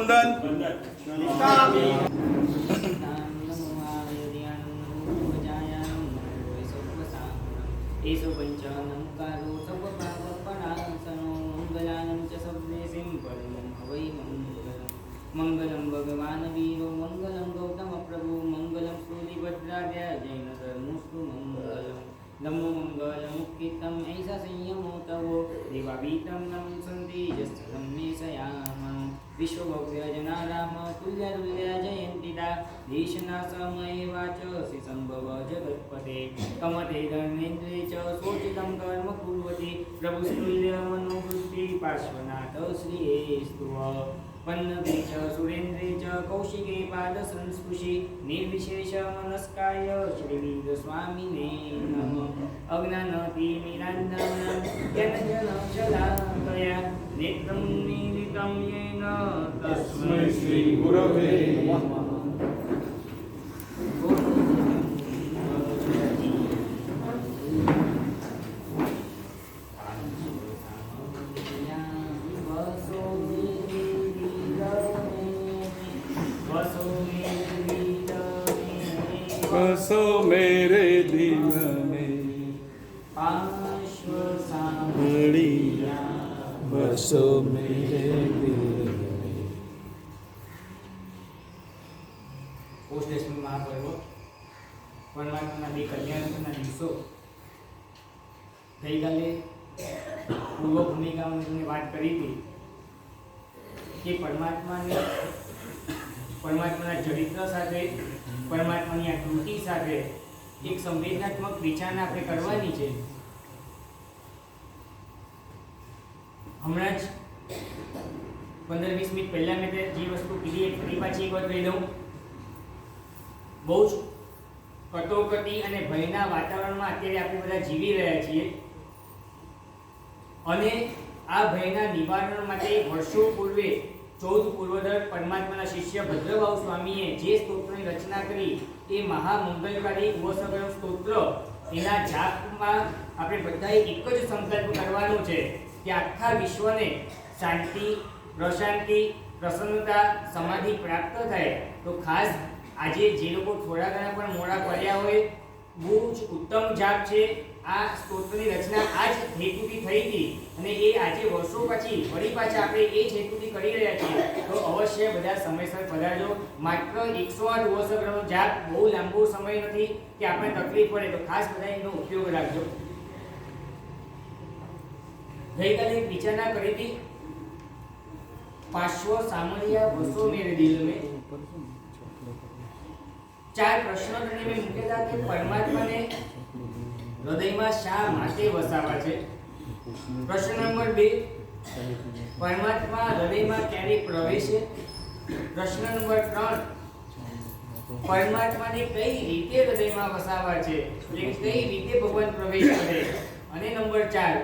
વંદન एषु पंचानं कारो सर्वपापपणासनो मंगलानं च सर्वेसिं परमं हवै मंगलं भगवान् वीरो मंगलं गौतम प्रभु मंगलं सूर्यभद्राद्य जैन धर्मोस्तु मंगलम् नमो मंगलमुक्तितम् ऐसा संयमो तवो देवावीतं नं सन्ति यस्तं निशयाम विश्वभव्यजनाराम तुल्यतुल्य जयन्तिदा देशना समये वाच श्री संभव जगत्पते कमते धर्मेन्द्रे च शोचितं कर्म कुर्वति प्रभुस्तुल्य मनोवृत्ति पार्श्वनाथ श्रीस्तुव पन्नवे च सुरेन्द्रे च कौशिके पादसंस्पृशि निर्विशेष मनस्काय श्रीवीरस्वामिने नमः अज्ञानतिमिरान्धनं ज्ञानजनशलाकया नेत्रं मीलितं येन तस्मै श्रीगुरवे नमः। बसो मेरे दिल में पार्श्व सांभळिया बसो मेरे दिल में। પોષદશમી મહાપર્વ પરમાત્માના બે કલ્યાણના દિવસો ગઈકાલે પૂર્વ ભૂમિકામાં તમને વાત કરી હતી કે પરમાત્માના ચરિત્ર સાથે પરમાત્માની આ કૃતિ સાથે એક સંવેદનાત્મક વિચારણા આપણે કરવાની છે। હમણાં જ 15-20 મિનિટ પહેલા મેં જે વસ્તુ કીધી એ ફરી પાછી એક વાર કહી દઉં। બહુ જ કટોકટી અને ભયના વાતાવરણમાં અત્યારે આપણે બધા જીવી રહ્યા છીએ અને આ ભયના નિવારણ માટે વર્ષો પૂર્વે 14 પૂર્વધર પરમાત્માના શિષ્ય ભદ્રભાવ સ્વામીએ જે સ્તોત્રની રચના કરી એ મહામંગલકારી ઉવસગરમ સ્તોત્ર એના જાપમાં આપણે બધાએ એક જ સંકલ્પ કરવાનો છે કે આખા વિશ્વને શાંતિ, પ્રશાંતિ, પ્રસન્નતા, સમાધિ પ્રાપ્ત થાય। તો ખાસ આજે જે લોકો થોડા ઘણા પણ મોડા પડ્યા હોય બહુ જ ઉત્તમ જાપ છે। આ સ્તોત્રની રચના આ જ હેતુથી થઈ હતી અને એ આજે વર્ષો પછી ફરી પાછા આપણે એ જ હેતુથી કરી રહ્યા છીએ। તો અવશ્ય બધા સમયસર પધારજો। માત્ર 108 ઉવસગ્રહનો જાપ બહુ લાંબો સમય નથી કે આપણે તકલીફ પડે, તો ખાસ બધા એનો ઉપયોગ રાખજો। ગઈકાલે એક વિચારણા કરી હતી પાર્શ્વ સામળિયા વસો મેરે દિલ में। 4 પ્રશ્નો મેં મૂક્યા હતા કે પરમાત્માને હૃદયમાં શા માટે વસાવા છે। પ્રશ્ન નંબર 2, પરમાત્મા હૃદયમાં ક્યારે પ્રવેશે। પ્રશ્ન નંબર 3, પરમાત્માને કઈ રીતે હૃદયમાં વસાવા છે, એટલે કઈ રીતે ભગવાન પ્રવેશ કરે। અને નંબર 4,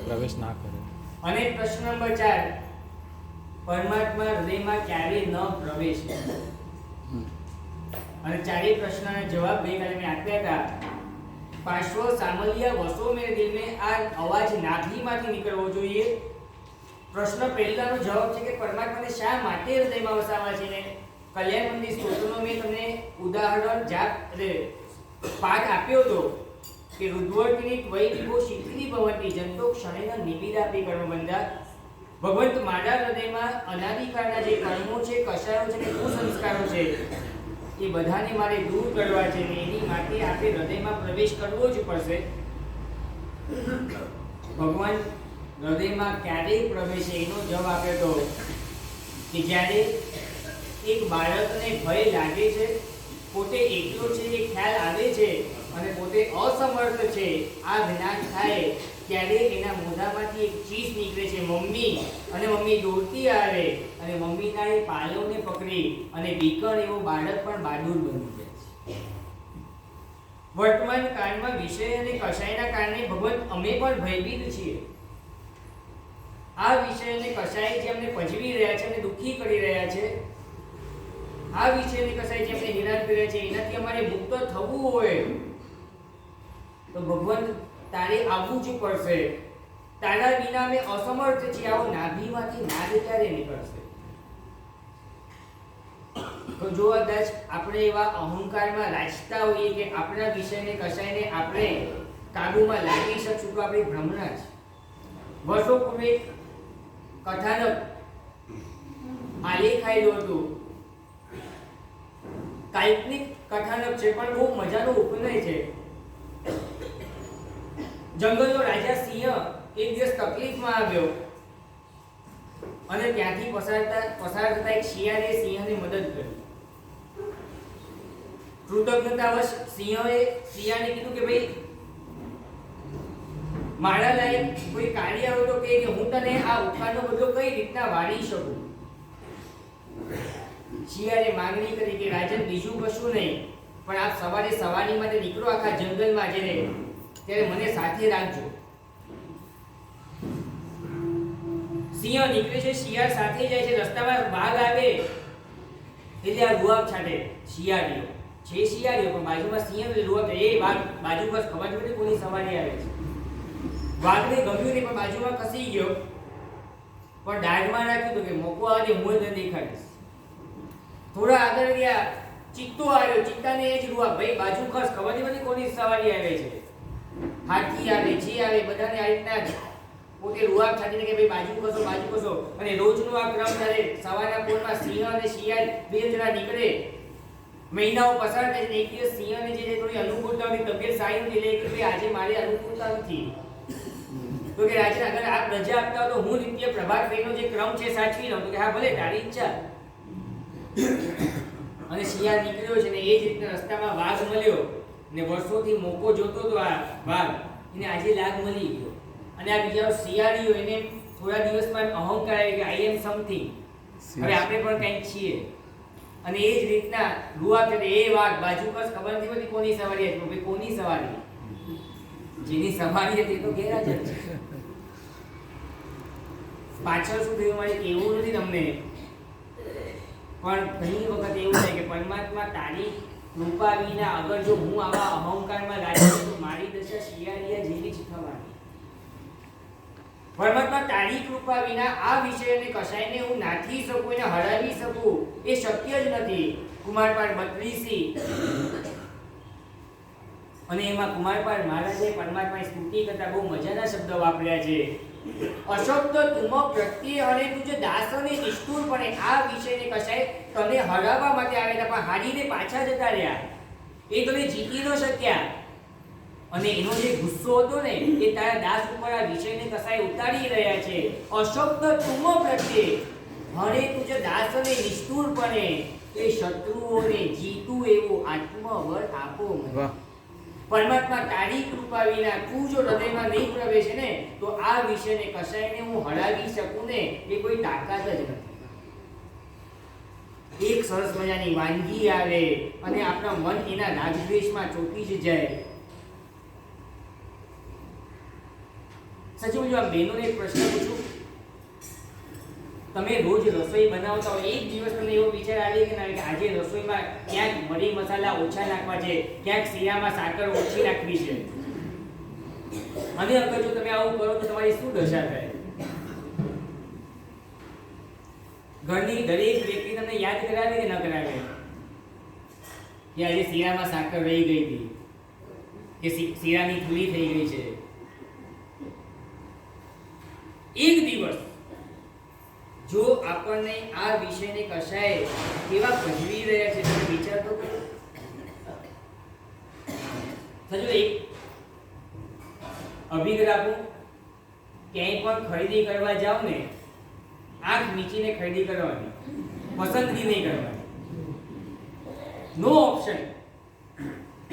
પ્રવેશ ના કરે। અને પ્રશ્ન નંબર 4, પરમાત્મા હૃદયમાં ક્યારે ન પ્રવેશે। અને ચારેય પ્રશ્નના જવાબ ગઈકાલે મેં આપ્યા હતા। પાર્શ્વ સામલ્ય વસો મેરે દિલ में આ અવાજ નાભીમાંથી નીકળવો જોઈએ। પ્રશ્ન પહેલાનો જવાબ છે કે પરમાત્માને શા માટે હૃદયમાં વસાવા છે ને કલ્યાણ મંદિર સ્તોત્રનો મેં તમને ઉદાહરણ જાપ પાઠ આપ્યો હતો કે રુદ્વર્તિની ત્વયી વિભો શિખરી ભવંતી જંતો ક્ષણેન નિબિદાપી કર્મબંધા। ભગવંત મારા હૃદયમાં અનાદિકાળના જે કર્મો છે, કશાયો છે, કુસંસ્કારો છે એ બધાને મારે દૂર કરવા છે ને એની માટે આપણે હૃદયમાં પ્રવેશ કરવો જ પડશે। ભગવાન હૃદયમાં ક્યારે પ્રવેશે એનો જવાબ આપ્યો તો કે જ્યારે એક બાળકને ભય લાગે છે, પોતે એકલો છે એ ખ્યાલ આવે છે અને પોતે અસમર્થ છે આ જ્ઞાન થાય ત્યારે એના મોઢામાંથી એક ચીસ નીકળે છે મમ્મી, અને મમ્મી દોડતી આવે અને મમ્મીના એ પાલવને પકડી અને બીકર એવો બાળક પણ બહાદુર બની જાય છે। વર્તમાન કાળમાં વિષય અને કષાયના કારણે ભગવાન અમે પણ ભયભીત છીએ। આ વિષય અને કષાય જે અમને પજવી રહ્યા છે અને દુઃખી કરી રહ્યા છે, આ વિષય અને કષાય જે અમને હેરાન કરી રહ્યા છે, એનાથી અમારે મુક્ત થવું હોય તો ભગવાન તારે આવવું જ પડશે. તારા વિના મેં અસમર્થ છે. આવો નાભીમાંથી નાદ ક્યારે નીકળશે? તો જો કદાચ આપણે એવા અહંકારમાં લાજતા હોઈએ કે આપણા વિષયને કશાયને આપણે કાબુમાં લાવી શકશું તો આપણે ભ્રમણા છે. વર્ષો પૂર્વે કથાનક આલેખાયેલું હતું. કાલ્પનિક કથાનક છે પણ બહુ મજાનો ઉપનય છે. જંગલનો રાજા સિંહ એક દિવસ તકલીફમાં આવ્યો અને ત્યાંથી પસાર થતા એક શિયાળે સિંહની મદદ કરી. કૃતજ્ઞતાવશ સિંહે શિયાળને કીધું કે ભાઈ મારા લાયક કોઈ કાર્ય હોય તો કે હું તને આ ઉપકારનો બદલો કઈ રીતના વાળી શકું. શિયાળે માંગણી કરી કે રાજન બીજું કશું નહીં પણ આપ સવારે સવારી માટે નીકળો આખા જંગલમાં જઈને ત્યારે મને સાથે રાખજો. સિંહ નીકળે છે, શિયાળ સાથે જાય છે. રસ્તામાં વાઘ આવે એટલે આ રૂઆબ છાંટે શિયાળીઓ છે. શિયાળીઓ પણ બાજુમાં સિંહ એટલે રૂઆબ એ વાઘ બાજુ પર ખબર નથી કોની સવારી આવે છે. વાઘને ગમ્યું નહીં પણ બાજુમાં ખસી ગયો પણ દાઢમાં રાખ્યું તો કે મોકો આવે હું જ દેખાડીશ. થોડા આગળ ગયા, ચિત્તો આવ્યો. ચિત્તાને એ જ રૂઆબ ભાઈ બાજુ ખસ ખબર નથી કોની સવારી આવે છે. હાથી આવે, જે આવે બધાને આ રીતના જ પોતે રૂઆબ છાંટીને કે ભાઈ બાજુ ખસો. અને રોજનો આ ક્રમ ચાલે. સવારના પોરમાં સિંહ અને શિયાળ બે જણા નીકળે. મહિનાઓ પસાર થાય છે. એક દિવસ સિંહને જે થોડી અનુકૂળતા હતી, તબિયત સારી નથી એટલે કે ભાઈ આજે મારી અનુકૂળતા નથી તો કે રાજન અગર આપ રજા આપતા હો તો હું નિત્ય પ્રભાત ફેરનો જે ક્રમ છે સાચવી લઉં. તો કે હા ભલે તારી ઈચ્છા. અને શિયાળ નીકળ્યો છે ને એ જ રીતના રસ્તામાં વાઘ મળ્યો ને વર્ષોથી મોકો જોતો હતો આ વાઘ એને આજે લાગ મળી ગયો. અને આ બીજા શિયાળીઓ એને થોડા દિવસમાં અહંકાર આવ્યો કે આઈ એમ સમથિંગ, હવે આપણે પણ કંઈક છીએ. અને એ જ રીતના રૂઆબ છે એ વાઘ બાજુ પર ખબર નથી પડતી કોની સવારી હતી. ભાઈ કોની સવારી? જેની સવારી હતી તો ગેરહાજર છે. પાછળ શું થયું મારે કેવું નથી તમને, પણ ઘણી વખત એવું થાય કે પરમાત્મા તારી કૃપા વિના અગર જો હું આવા અહંકારમાં લાગ્યો તો મારી દશા શિયાળિયા જેવી જ થવાની. પરમાત્મા તારી કૃપા વિના આ વિષયને કશાયને હું નાથી શકું એને હરાવી શકું એ શક્ય જ નથી. કુમારપાળ 32 અને એમાં કુમારપાળ મહારાજે પરમાત્માની સ્તુતિ કરતા બહુ મજાના શબ્દો વાપર્યા છે. અશબ્દ તુમ પ્રત્યે અને તુજે દાસ અને નિષ્ઠુરપણે આ વિષયને કશાય તને હરાવવા માટે આવેલા પણ હારીને પાછા જતા રહ્યા. એ તને જીતી ન શક્યા અને એનો જે ગુસ્સો હતો ને એ તારા દાસ ઉપર આ વિષયને કશાય ઉતારી રહ્યા છે. અશબ્દ તુમ પ્રત્યે હરે તુજે દાસ અને નિષ્ઠુરપણે એ શત્રુઓને જીતું એવું આત્મબળ આપો મને. પરમાત્મા તારી કૃપા વિના તું જો હૃદયમાં નહીં પ્રવેશે ને તો આ વિષયને કશાયને હું હરાવી શકું ને એ કોઈ તાકાત જ નથી. એક સરસ મજાની વાનગી આવે અને આપણા મન એના રાજદ્વેષમાં ચોંટી જ જાય. સચિવ જો આ બહેનોને એક પ્રશ્ન પૂછું, તમે રોજ રસોઈ બનાવતા હોય, એક દિવસ તમને એવો વિચાર આવે કે ના કે આજે રસોઈમાં ક્યાંક મરી મસાલા ઓછા નાખવા છે, ક્યાંક શીરામાં સાકર ઓછી નાખવી છે, અને અગર જો તમે આવું કરો તો તમારી શું દશા થાય? ઘરની દરેક વ્યક્તિ તમને યાદ કરાવે કે ન કરાવે કે આજે શીરામાં સાકર રહી ગઈ હતી કે શીરાની ધૂળી થઈ ગઈ છે? એક દિવસ જો આપણને આ વિષયને કશાય કેવા ભજવી રહ્યા છે તમે વિચાર તો કરો. સજો એક અભિગમ આપું, ક્યાંય પણ ખરીદી કરવા જાવ ને આંખ મીચીને ખરીદી કરવાની, પસંદગી નહીં કરવાની, નો ઓપ્શન.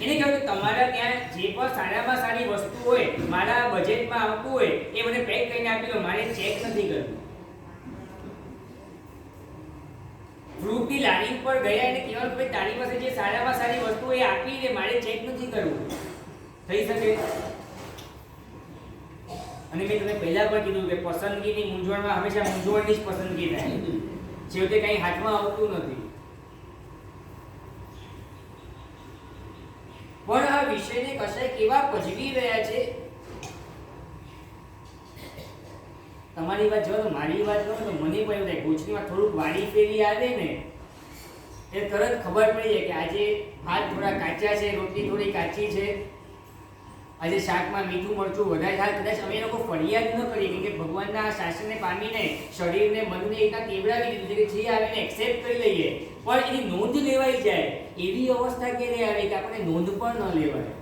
એને કહ્યું કે તમારા ત્યાં જે પણ સારામાં સારી વસ્તુ હોય મારા બજેટમાં આવતું હોય એ મને પેક કરીને આપી દો, મારે ચેક નથી કરવું. ફ્રૂટની લારી ઉપર ગયા અને કહેવાનું કે તારી પાસે જે સારામાં સારી વસ્તુ એ આપી દે, મારે ચેક નથી કરવું. થઈ શકે? અને મેં તમને પહેલા પણ કીધું કે પસંદગીની મૂંઝવણમાં હંમેશા મૂંઝવણની જ પસંદગી થાય, છેવટે કંઈ હાથમાં આવતું નથી. પણ આ વિષયને કશાય કેવા પજવી રહ્યા છે તમારી વાત જો મારી વાત કરો તો મને પણ એવું થાય ગોચરીમાં થોડુંક વાડી ફેરી આવે ને એ તરત ખબર પડી જાય કે આજે ભાત થોડા કાચા છે, રોટલી થોડી કાચી છે, આજે શાકમાં મીઠું મરચું વધારે થાય. કદાચ અમે લોકો ફરિયાદ ન કરીએ કેમ કે ભગવાનના આ શાસનને પામીને શરીરને મનને એટલા કેવડાવી દીધું છે કે જે આવીને એક્સેપ્ટ કરી લઈએ, પણ એની નોંધ લેવાઈ જાય એવી અવસ્થા ક્યારે આવે કે આપણે નોંધ પણ ન લેવાય.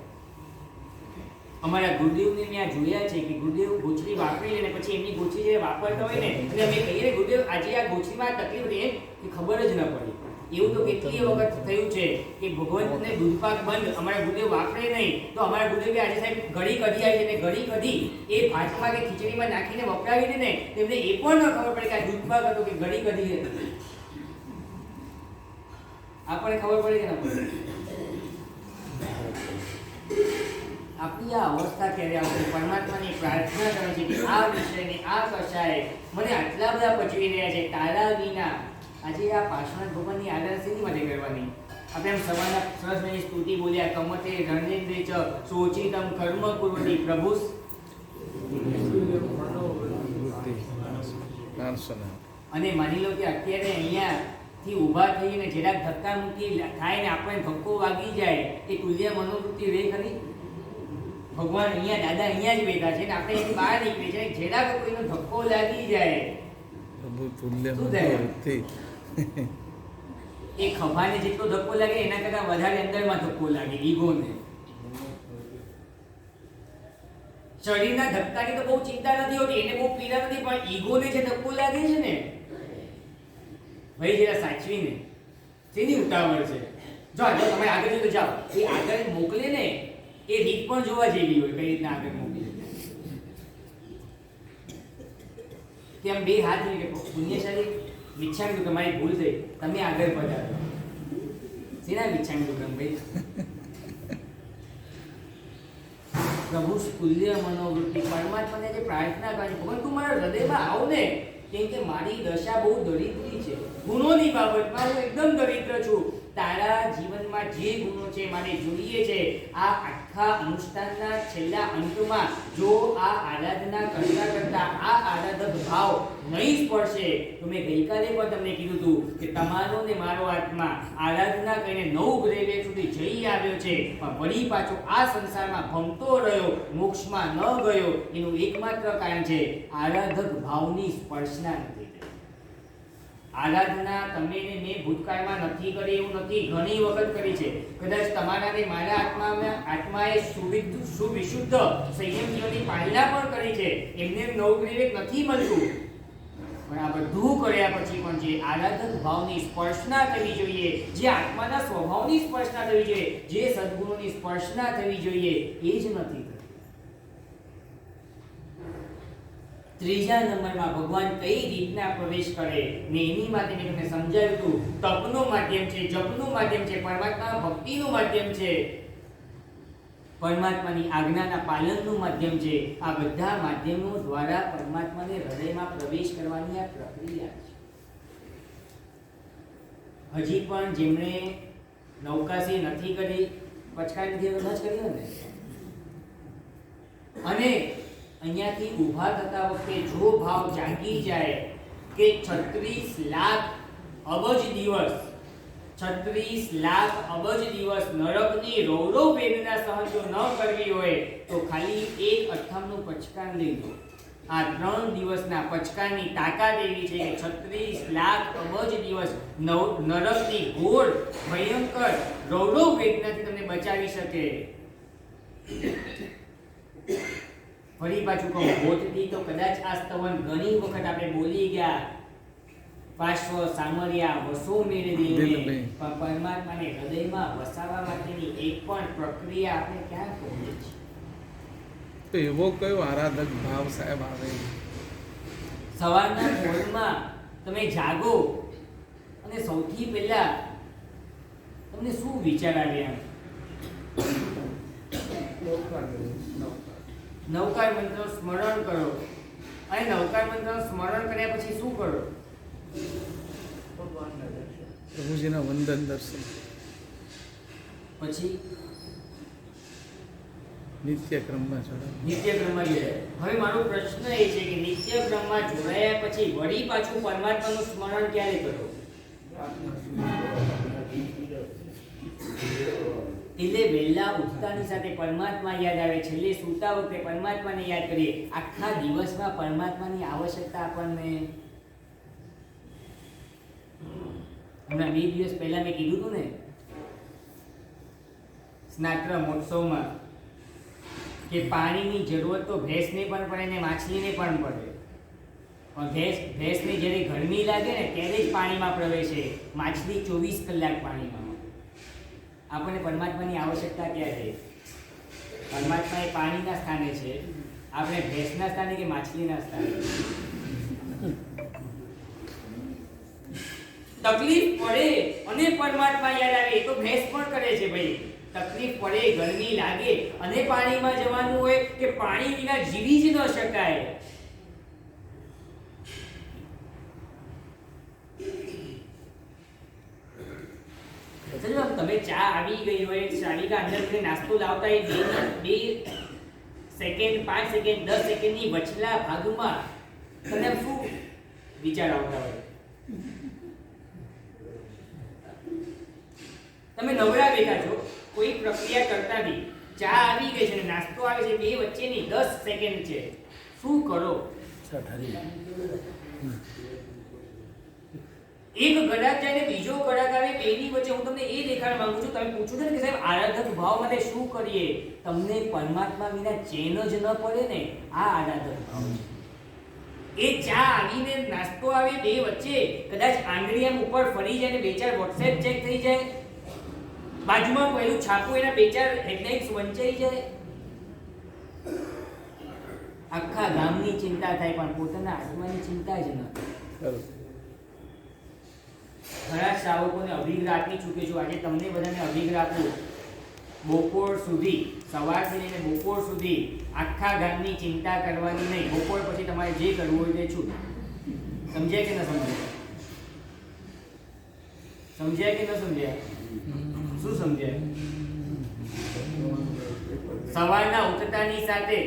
અમારા ગુરુદેવને મેં આ જોયા છે કે ગુરુદેવ ગોચરી વાપરી લે ને પછી એમની ગોચરી જે વાપરતા હોય ને અને અમે કહીએ ગુરુદેવ આજે આ ગોચરીમાં તકલીફ રહે કે ખબર જ ન પડી. એવું તો કેટલી વખત થયું છે કે ભગવંતને દૂધપાક બંધ અમારા ગુરુદેવ વાપરે નહીં તો અમારા ગુરુદેવે આજે સાહેબ ઘડી કઢી આવી છે ને ઘડી કઢી એ ભાતમાં કે ખીચડીમાં નાખીને વપરાવી દે ને તેમને એ પણ ન ખબર પડે કે આ દૂધપાક હતો કે ઘડી કઢી હતી. આપણને ખબર પડે કે ના પડે? આપણી આ અવસ્થા ક્યારે આવશે? પરમાત્માની પ્રાર્થના કરે છે કે આ વિષયને આ કશાય મને આટલા બધા પચવી રહ્યા છે તારા વિના. આજે આ પાર્શ્વનાથ ભગવાનની આરાધના શેની માટે કરવાની? આપણે એમ સવારના સરસ મજાની સ્તુતિ બોલ્યા કમતે રણેન્દ્રે ચ સોચિતમ કર્મ કુર્વતિ પ્રભુ અને માની લો કે અત્યારે અહીંયાથી ઊભા થઈને જરાક ધક્કા મૂકી થાય ને આપણે ધક્કો વાગી જાય એ તુલ્ય મનોવૃત્તિ રે ખરી? ભગવાન અહીંયા દાદા અહીંયા જ બેઠા છે ને આપણે એની બહાર નીકળી છે જરાક કોઈનો ધક્કો લાગી જાય પ્રભુ તુલ્ય શું થાય? મનોવૃત્તિ. એ ખભાને જેટલો ધક્કો લાગે એના કરતાં વધારે અંદરમાં ધક્કો લાગે ઈગોને. શરીરના ધક્કાની તો બહુ ચિંતા નથી હોતી, એને બહુ પીડા નથી, પણ ઈગોને જે ધક્કો લાગે છે ને ભાઈ જરા સાચવીને શેની ઉતાવળ છે? જો તમે આગળ જતો જાઓ એ આગળ મોકલે ને એ રીત પણ જોવા જેવી હોય કઈ રીતના આગળ મોકલે. તેમ બે હાથ જોઈ કે પુણ્યશાળી વિચ્છામી તમારી ભૂલ થઈ તમે આગળ પધારો. શેના વિચ્છામી દુકમ ભાઈ? પ્રભુ તુલ્ય મનોવૃત્તિ પરમાત્માને જે પ્રાર્થના કરે ભગવાન તું મારા હૃદયમાં આવ ને કેમ કે મારી દશા બહુ દરિદ્રી છે. ગુણોની બાબતમાં હું એકદમ દરિદ્ર છું. તારા જીવનમાં જે ગુણો છે મારે જોઈએ છે. આ આખા અનુષ્ઠાનના છેલ્લા અંતમાં જો આ આરાધના કરતા કરતા આ આરાધક ભાવ નહીં સ્પર્શે તો મેં ગઈકાલે પણ તમને કીધું હતું કે તમારો ને મારો આત્મા આરાધના કરીને 9 ગ્રેડ સુધી જઈ આવ્યો છે પણ વળી પાછો આ સંસારમાં ભમતો રહ્યો, મોક્ષમાં ન ગયો. એનું એકમાત્ર કારણ છે આરાધક ભાવની સ્પર્શના નથી. આરાધના તમે ને મેં ભૂતકાળમાં નથી કરી એવું નથી, ઘણી વખત કરી છે. કદાચ તમારા ને મારા આત્માએ સુવિશુદ્ધ સંયમ જીવનની પાલના પણ કરી છે. એમને નવગ્રીવેક નથી મળતું, પણ આ બધું કર્યા પછી પણ જે આરાધક ભાવની સ્પર્શના થવી જોઈએ, જે આત્માના સ્વભાવની સ્પર્શના થવી જોઈએ, જે સદ્ગુણોની સ્પર્શના થવી જોઈએ એ જ નથી. ત્રીજા નંબરમાં ભગવાન કઈ રીતના પ્રવેશ કરે ને એની માટે મેં તમને સમજાવ્યું હતું. તપનું માધ્યમ છે, જપનું માધ્યમ છે, પરમાત્મા ભક્તિનું માધ્યમ છે, પરમાત્માની આજ્ઞાના પાલનનું માધ્યમ છે. આ બધા માધ્યમો દ્વારા પરમાત્માને હૃદયમાં પ્રવેશ કરવાની આ પ્રક્રિયા છે. હજી પણ જેમણે નૌકાસી નથી કરી, પચકારી નથી ન જ કરી ને, અને અહીંયાથી ઊભા થતા વખતે જો ભાવ જાગી જાય કે 36 લાખ અબજ દિવસ 36 લાખ અબજ દિવસ નરકની રૌરવ વેદના સહન જો ન કરવી હોય તો ખાલી એક અઠ્ઠામનું પચકાન લઈ લો. આ 3 દિવસના પચકાની તાકાત એવી છે કે 36 લાખ અબજ દિવસ નરકની ઘોર ભયંકર રૌરવ વેદનાથી તમને બચાવી શકે. ફરી પાછું કહું, બોધથી તો કદાચ આ સ્તવન ઘણી વખત આપણે બોલી ગયા, પાર્શ્વ સામર્યા વસો મેરે દેને, પણ પરમાત્માને હૃદયમાં વસાવવા માટેની એક પણ પ્રક્રિયા આપણે ક્યાં કરીએ છીએ? તો એવો કયો આરાધક ભાવ સાહેબ આવે? સવારના ભોરમાં તમે જાગો અને સૌથી પહેલા તમને શું વિચાર આવે? આમ નવકાર મંત્ર સ્મરણ કરો, અને નવકાર મંત્ર સ્મરણ કર્યા પછી શું કરો? પ્રભુજીના વંદન દર્શન. પછી નિત્ય ક્રમમાં જોડાય. નિત્ય ક્રમમાં જોડાયા. હવે મારો પ્રશ્ન એ છે કે નિત્ય ક્રમમાં જોડાયા પછી વળી પાછું પરમાત્માનું સ્મરણ ક્યારે કરો? એટલે વહેલા ઉઠતાની સાથે પરમાત્મા યાદ આવે, છેલ્લે સૂતા વખતે પરમાત્માને યાદ કરીએ. આખા દિવસમાં પરમાત્માની આવશ્યકતા આપણને, હમણાં 2 દિવસ પહેલા મેં કીધું હતું ને સ્નાત્ર મહોત્સવમાં કે પાણીની જરૂરત તો ભેંસને પણ પડે ને માછલીને પણ પડે. પણ ભેંસને જ્યારે ગરમી લાગે ને ત્યારે જ પાણીમાં પ્રવેશે, માછલી 24 કલાક પાણીમાં. આપણને પરમાત્માની આવશ્યકતા ક્યાં છે? પરમાત્મા એ પાણીના સ્થાને છે, આપણે ભેંસના સ્થાને કે માછલીના સ્થાને? તકલીફ પડે અને પરમાત્મા યાદ આવે એ તો ભેંસ પણ કરે છે ભાઈ. તકલીફ પડે, ગરમી લાગે અને પાણીમાં જવાનું હોય કે પાણી વિના જીવી જ ન શકાય. તમે ચા આવી ગઈ હોય, ચાલીકા અંદર થી નાસ્તો લાવતા એ 2 સેકન્ડ 5 સેકન્ડ 10 સેકન્ડની વચલા ભાગમાં તમને શું વિચાર આવતા હોય? તમે નવરા બેઠા છો, કોઈ પ્રક્રિયા કરતા નથી, ચા આવી ગઈ છે ને નાસ્તો આવે છે, બે વચ્ચેની 10 સેકન્ડ છે, શું કરો? એક ગડાક જાય ને બીજો ગડાક આવે, બેની વચ્ચે હું તમને એ દેખાડવા માંગુ છું. તમે પૂછો છો ને કે સાહેબ આરાધક ભાવ માટે શું કરીએ? તમને પરમાત્મા વિના ચેન જ ન પડે ને, આ આરાધક ભાવ છે. એ ચા આવીને નાસ્તો આવે, બે વચ્ચે કદાચ આંગળી આમ ઉપર ફરી જાય ને 2-4 WhatsApp ચેક થઈ જાય, બાજુમાં પહેલું છાપું એના 2-4 હેડલાઇન્સ વંચાઈ જાય, આખા ગામની ચિંતા થાય પણ પોતાના આત્માની ચિંતા જ ન થાય. ઘણા શ્રાવકોને અભિગ્રહ આપી ચૂકે છું. આજે તમને બધાને અભિગ્રહ આપું. બપોર સુધી, સવારથી લઈને બપોર સુધી આખા ગામની ચિંતા કરવાની નહીં. બપોર પછી તમારે જે કરવું હોય તે છૂટ. સમજ્યા કે ન સમજ્યા? સમજ્યા કે ન સમજ્યા? શું સમજ્યા? સવારના ઉઠતાની સાથે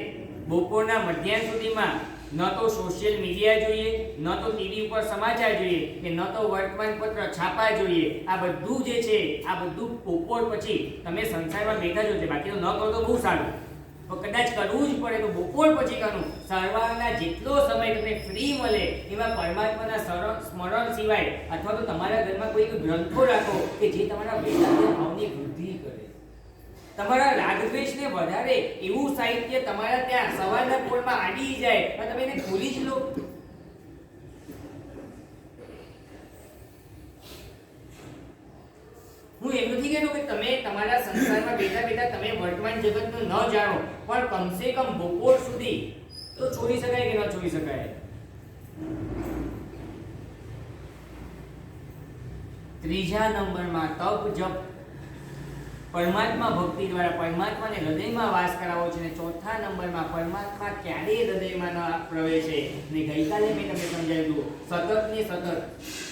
બપોરના મધ્યાહન સુધીમાં ન તો સોશિયલ મીડિયા જોઈએ, ન તો ટીવી ઉપર સમાચાર જોઈએ, કે ન તો વર્તમાન પત્ર છાપા જોઈએ. આ બધું જે છે, આ બધું બપોર પછી તમે સંસારમાં બેઠા છો. બાકી તો ન કરો તો બહુ સારું, તો કદાચ કરવું જ પડે તો બપોર પછી કરવું. સવારના જેટલો સમય તમને ફ્રી મળે એમાં પરમાત્માના સ્મરણ સિવાય અથવા તો તમારા ઘરમાં કોઈ ગ્રંથો રાખો કે જે તમારા વેદાંત ભાવની વૃદ્ધિ કરે. તમારા રાગદ્વેષને વધારે એવું સાહિત્ય તમારા ત્યાં સવારના પોળમાં આડી જાય અને તમે એને ખોલી જ લો. હું એમ નથી કહેતો કે તમે તમારા સંસારમાં બેઠા બેઠા તમે વર્તમાન જગતનું ન જાણો, પણ કમસે કમ બપોર સુધી તો છોડી શકાય કે ન છોડી શકાય? ત્રીજા નંબરમાં તપ જપ, પરમાત્મા ભક્તિ દ્વારા પરમાત્માને હૃદયમાં વાસ કરાવો છે. અને ચોથા નંબરમાં પરમાત્મા ક્યારેય હૃદયમાં ન પ્રવેશે. ને ગઈકાલે મેં તમને સમજાવ્યું, સતત ને સતત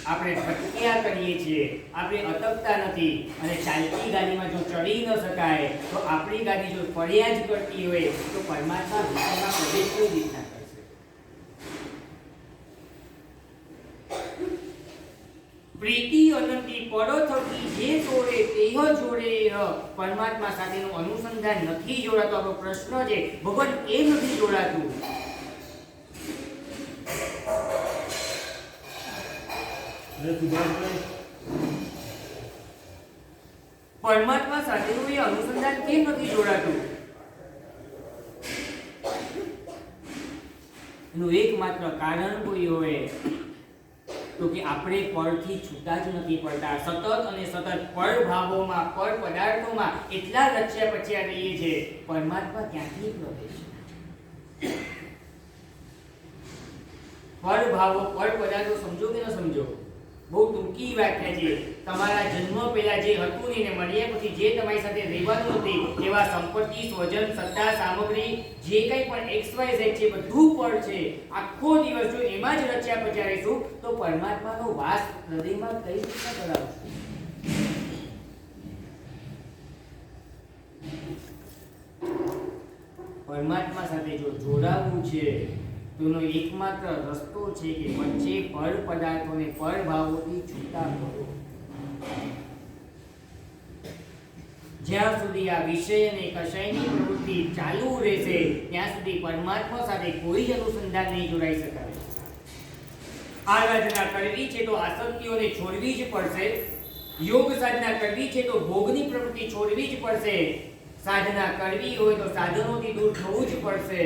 આપણે ભટક્યા કરીએ છીએ, આપણે અટકતા નથી. અને ચાલતી ગાડીમાં જો ચડી ન શકાય તો આપણી ગાડી જો ફળિયા જ કરતી હોય તો પરમાત્મા વિચારમાં પ્રવેશ કઈ રીતના કરશે? પ્રીતિ અનંતી પડો થકી જે જોડે તેહ જોડે. પરમાત્મા સાથેનું અનુસંધાન નથી જોડાતો. આપણો પ્રશ્ન છે, ભગવાન એ નથી જોડાતું. પરમાત્મા સાથેનું એ અનુસંધાન કેમ નથી જોડાતું? એનું એકમાત્ર કારણ કોઈ હોય તો કે આપણે પરથી છૂટા જ નથી પડતા. સતત અને સતત પર ભાવોમાં, પર પદાર્થોમાં એટલા રચ્યા પચ્યા રહીએ છીએ, પરમાત્મા ક્યાંથી પ્રવેશે? પર ભાવો, પર પદાર્થો સમજો કે ન સમજો? બહુ ટૂંકી વ્યાખ્યા છે. તમારા જન્મ પહેલા જે હતું ને મળ્યા પછી જે તમારી સાથે રહેવાનું હતું એવા સંપત્તિ, સ્વજન, સત્તા, સામગ્રી, જે કંઈ પણ XYZ છે બધું પર છે. આખો દિવસ જો એમાં જ રચ્યા પચ્યા રહીશું તો પરમાત્માનો વાસ હૃદયમાં કઈ રીતના કરાવશું? પરમાત્મા સાથે જો જોડાવવું છે તો એનો એકમાત્ર રસ્તો છે કે વચ્ચે પર પદાર્થોને પર ભાવોથી છૂટા કરો. જ્યાં સુધી આ વિષય અને કષાયની પ્રવૃત્તિ ચાલુ રહેશે ત્યાં સુધી પરમાત્મા સાથે કોઈ જ અનુસંધાન નહીં જોડાઈ શકાય. આરાધના કરવી છે તો આસક્તિઓને છોડવી જ પડશે. યોગ સાધના કરવી છે તો ભોગની પ્રવૃત્તિ છોડવી જ પડશે. સાધના કરવી હોય તો સાધનોથી દૂર થવું જ પડશે.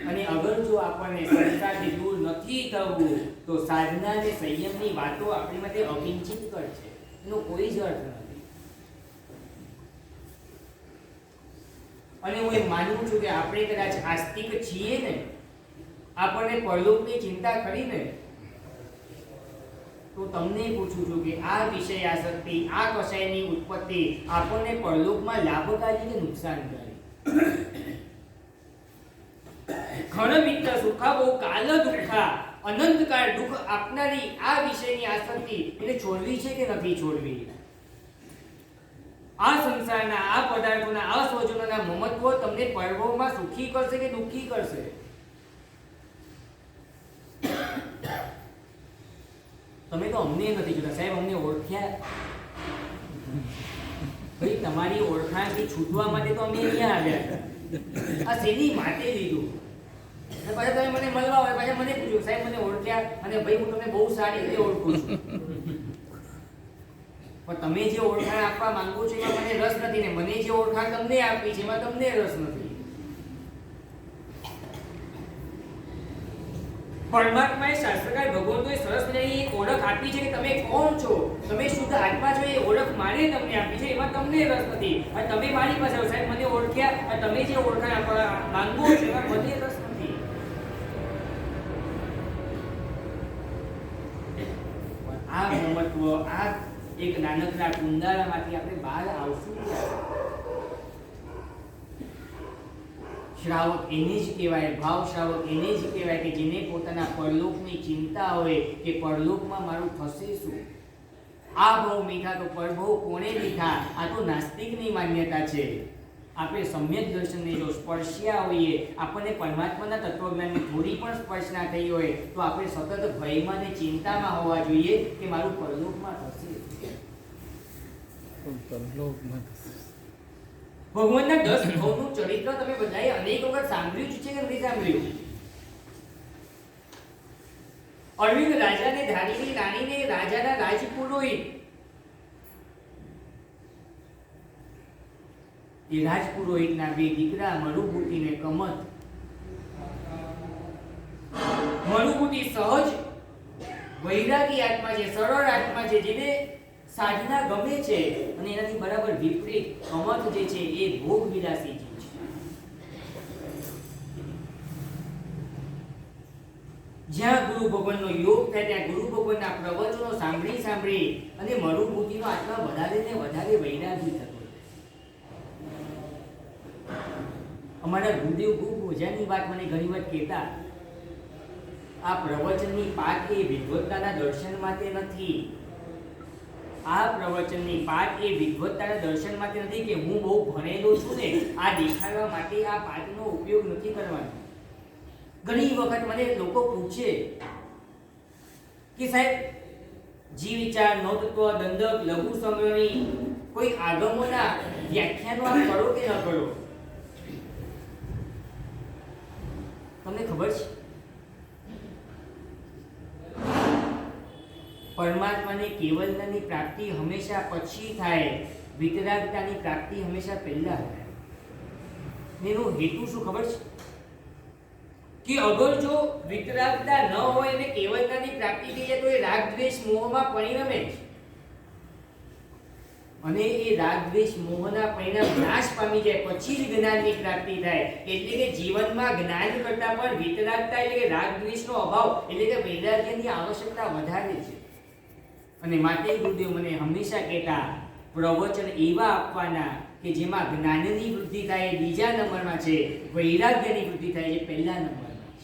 અને અગર જો આપણને સંસારથી દૂર નથી થવું તો સાધના અને સંયમની વાતો આપણી માટે અકિંચિત કરશે. એનો કોઈ જ અર્થ નથી. અને હું એમ માનું છું કે આપણે કદાચ આસ્તિક છીએ ને, આપણને પરલોકની ચિંતા ખરી ને, તો તમને પૂછું છું કે આ વિષય આસક્તિ, આ કષાયની ઉત્પત્તિ આપણને પરલોકમાં લાભકારી કે નુકસાનકારી? ખણમિત્ત સુખાવો કાલ દુઃખા, અનંતકાળ દુઃખ આપનારી આ વિષયની આસક્તિ એને છોડવી છે કે નથી છોડવી? આ સંસારના આ પદાર્થોના આ સ્વજનોના મમત્વ તમને પરલોકમાં સુખી કરશે કે દુઃખી કરશે? તમે તો અમને નથી જોતા સાહેબ, અમને ઓળખ્યા. ભાઈ તમારી ઓળખાણથી છૂટવા માટે તો અમે અહીંયા આવ્યા. આ શેની માટે લીધું? પાછા તમે મને મળવા હોય પાછા મને પૂછ્યું સાહેબ મને ઓળખ્યા? અને ભાઈ હું તમને બહુ સારી રીતે ઓળખું છું, પણ તમે જે ઓળખાણ આપવા માંગો છો એમાં મને રસ નથી ને મને જે ઓળખાણ તમને આપી છે એમાં તમને રસ નથી. પરમાત્માએ શાસ્ત્રકાર ભગવંતોએ સરસ મજાની એક ઓળખ આપી છે કે તમે કોણ છો, તમે શુદ્ધ આત્મા છો. એ ઓળખ મારે તમને આપી છે, એમાં તમને રસ નથી. અને તમે મારી પાસે આવો સાહેબ મને ઓળખ્યા, અને તમે જે ઓળખાણ આપવા માંગો છો એમાં મને રસ નથી. આ મહત્વ આ એક નાનકડા કુંડાળામાંથી આપણે બહાર આવશું. શ્રાવક એને જ કહેવાય, ભાવ શ્રાવક એને જ કહેવાય કે જેને પોતાના પરલોકની ચિંતા હોય કે પરલોકમાં મારું થશે શું? આ ભાવ મીઠા તો પરભવ કોણે લીધા? આ તો નાસ્તિકની માન્યતા છે. આપણે સમ્યક દર્શનને જો સ્પર્શ્યા હોઈએ, આપણને પરમાત્માના તત્વજ્ઞાનની થોડી પણ સ્પર્શ ના થઈ હોય તો આપણે સતત ભયમાં ને ચિંતામાં હોવા જોઈએ કે મારું પરલોકમાં થશે. ભગવાનના 10 ભાવનું ચરિત્ર તમે બધાએ અનેક વખત સાંભળ્યું છે કે નથી સાંભળ્યું? અરવિંદ રાજાને ધારીની રાણીને રાજાના રાજપુરોહિત, એ રાજપુરોહિતના 2 દીકરા મરુભૂતિ ને કમત. મરુભૂતિ સહજ વૈરાગી આત્મા છે, સરળ આત્મા છે, જેને સાધના ગમે છે, અને એનાથી બરાબર વિપરીત કમત જે છે એ ભોગ વિલાસી જીવ છે. જ્યાં ગુરુ ભગવાનનો યોગ થાય ત્યાં ગુરુ ભગવાનના પ્રવચનો સાંભળી અને મરુભૂતિનો આત્મા વધારે ને વધારે વૈરાગી થતો. અમારા ગુરુદેવ ખૂબ મજાની વાત મને ઘણી વાર કહેતા, આ પ્રવચનની પાઠ એ વિદ્વત્તાના દર્શન માટે નથી. આ પ્રવચનની પાઠ એ વિદ્વત્તાના દર્શન માટે નથી કે હું બહુ ભણેલો છું ને આ દેખાડવા માટે આ પાઠનો ઉપયોગ નથી કરવાનો. ઘણી વખત મને લોકો પૂછે કે સાહેબ જીવ વિચાર, નોતત્વ, દંડક, લઘુ સંગ્રહની કોઈ આગમોના વ્યાખ્યાનો આપ કરો કે ન કરો? તમને ખબર છે પરમાત્માની કેવલતાની પ્રાપ્તિ હંમેશા પછી થાય, વિતરાગતાની પ્રાપ્તિ હંમેશા પહેલા થાય. એનો હેતુ શું ખબર છે? કે અગર જો વિતરાગતા ન હોય અને કેવલતાની પ્રાપ્તિ થઈ જાય તો એ રાગ દ્વેષ મોહમાં પરિણમે છે. અને એ રાગ દ્વેષ મોહના પરિણામ નાશ પામી જાય પછી જ જ્ઞાનની પ્રાપ્તિ થાય. એટલે કે જીવનમાં જ્ઞાન કરતા પણ વિતરાગતા એટલે કે રાગ દ્વેષનો અભાવ એટલે કે વૈરાગ્યની આવશ્યકતા વધારે છે. અને માટે ગુરુદેવ મને હંમેશા કહેતા પ્રવચન એવા આપવાના કે જેમાં જ્ઞાનની વૃદ્ધિ થાય એ બીજા નંબરમાં છે, વૈરાગ્યની વૃદ્ધિ થાય એ પહેલા નંબરમાં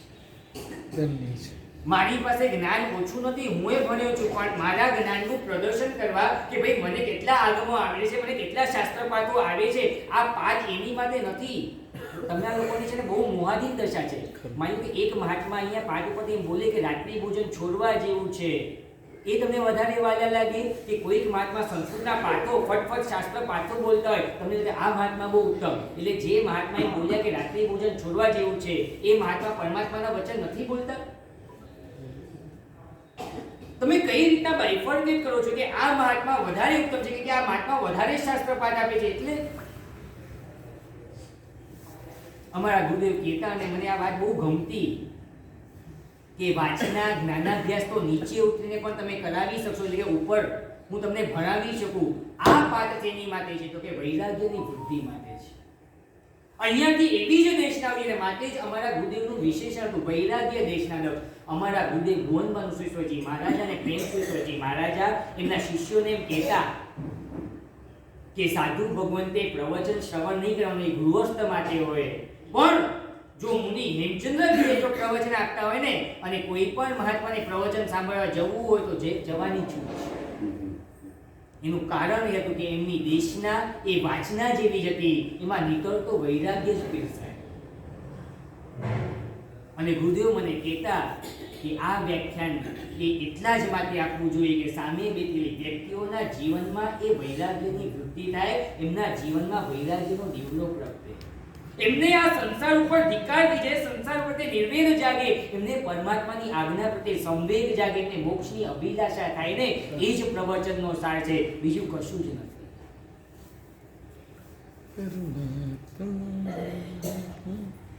છે. મારી પાસે જ્ઞાન ઓછું નથી, હું એ ભણ્યો છું, પણ મારા જ્ઞાનનું પ્રદર્શન કરવા કે ભાઈ મને કેટલા આગમો આવે છે, મને કેટલા શાસ્ત્ર પાઠો આવે છે, આ પાઠ એની માટે નથી. તમને આ લોકોની છે ને બહુ મોહાધીન દશા છે. માની કે એક મહાત્મા અહીંયા પાઠ ઉપરથી એમ બોલે કે રાત્રિ ભોજન છોડવા જેવું છે, એ તમને વધારે વાલા લાગે કે કોઈક મહાત્મા સંસ્કૃતના પાઠો ફટફટ શાસ્ત્ર પાઠો બોલતા હોય તમને લાગે આ મહાત્મા બહુ ઉત્તમ? એટલે જે મહાત્માએ બોલ્યા કે રાત્રિ ભોજન છોડવા જેવું છે, એ મહાત્મા પરમાત્માના વચન નથી બોલતા? તમે કઈ રીતના બાયફર્કેટ કરો છો કે આ મહાત્મા વધારે ઉત્તમ છે કે આ મહાત્મા વધારે શાસ્ત્ર પાઠ આપે છે? એટલે અમારા ગુરુદેવ કહેતા અને મને આ વાત બહુ ગમતી કે વાંચના જ્ઞાનાભ્યાસ તો નીચે ઉતરીને પણ તમે કરાવી શકશો, એટલે કે ઉપર હું તમને ભણાવી શકું. આ પાઠ તેની માટે છે તો કે વૈરાગ્યની વૃદ્ધિ માટે છે. અહીંયાથી એવી જ દેશનાવીને માટે જ અમારા ગુરુદેવનું વિશેષણ હતું વૈરાગ્ય દેશનાવ. અમારા ગુરુદેવ ભુવનબાનુ શ્રીશ્વરજી મહારાજા અને પ્રેમ શ્રીશ્વરજી મહારાજા એમના શિષ્યોને એમ કહેતા કે સાધુ ભગવંતે પ્રવચન શ્રવણ નહીં કરવાનું, એ ગૃહસ્થ માટે હોય. પણ જો મુનિ હેમચંદ્રજીએ જો પ્રવચન આપતા હોય ને અને કોઈ પણ મહાત્માને પ્રવચન સાંભળવા જવું હોય તો જવાની છૂટ છે. એનું કારણ એ હતું કે એમની દેશના એ વાંચના જેવી જ હતી, એમાં નીકળતો વૈરાગ્ય જ પીરસાય. અને ગુરુદેવ મને કહેતા કે આ વ્યાખ્યાન એ એટલા જ માટે આપવું જોઈએ કે સામે બેઠેલી વ્યક્તિઓના જીવનમાં એ વૈરાગ્યની વૃદ્ધિ થાય, એમના જીવનમાં વૈરાગ્યનો દીવડો પ્રગટે, એમને આ સંસાર ઉપર ધિક્કાર થઈ જાય, સંસાર પ્રત્યે નિર્વેદ જાગે, એમને પરમાત્માની આજ્ઞા પ્રત્યે સંવેગ જાગે, એમને મોક્ષની અભિલાષા થાય ને, એ જ પ્રવચનનો સાર છે, બીજું કશું જ નથી.